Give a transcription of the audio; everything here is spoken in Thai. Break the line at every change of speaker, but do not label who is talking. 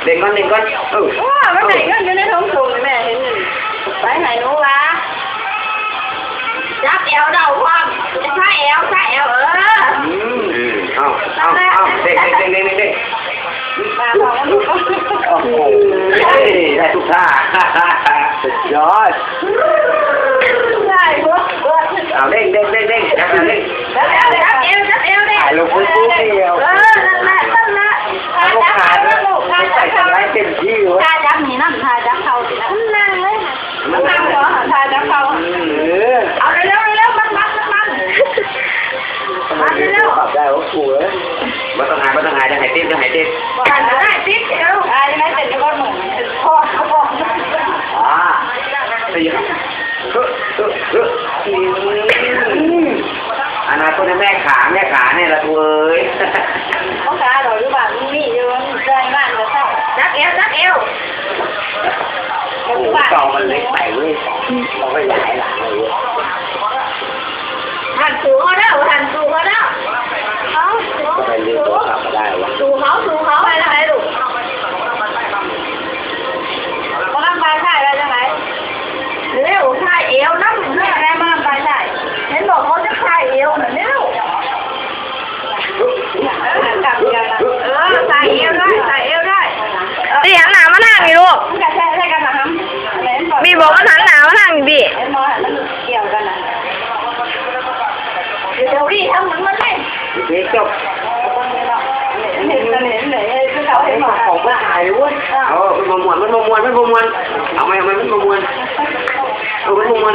เด็กก้อนเด็กก้อน
ว้ามันไหนเงินอยู่ในท้องสูงแม่เห็นไปไหนนู้วะจับเอวเดาความใช่เอวเ
เอาเด็ก
มาพอแล้วลูก
โอ้โหได้ทุกท่าสุดยอด
ได้พวก
เอาเด้งจับเด้ง
จับเอวได้
ถ่ายลงปุ๊บเดียว
นั่นละ
ลูกขาดใส่สไลด์เต็มที่วะ
ทาจับนี่นั่นทาจับเขาสินะนั่งเลยนั่งเหรอทาจับเขาเอาเร็วมัน
ขับได้โอ้โหมาต้องหายจะหายติ๊บ
ได้ติ๊บเดี๋ยวยังไงเสร็จแล้วก็หนุ่มพ่อเขาบอก
ตีอนาคตแม่ขาเนี่ยละตัวเอ้ย
เขาขาหน่อยหรือเปล่ามีเยอะแรงมากเลยเข้าจับเอว
จอมันเล็กไปเว้ยต้องขยายหลังเลย
หันสูงเขาได้เขา
ก็ไปเรียนตัวขับมาได้วะ
สูงเขาไปทางไหนลูกเขาลังไปใช่ไปทางไหนเร็วใช่เอวนั่งเรื่องอะไรมาไปใช่เห็นบอกเขาจะใช่เอวน่ะเร็วกลับยังใส่เอวได้
ตีหันหนามาทางนี่ลูก
ใช่กันนะครับ
บีบอกว่าหันหนามาทางนี่บี
มอมันเกี่ยวกันนะเดี๋ยวดิทำมันเลย
เด็กจบ
เห็นเลยคือเขาเห็นบอก
ของมาถ่ายเว้ยมันมวนเอาไหมมันมวน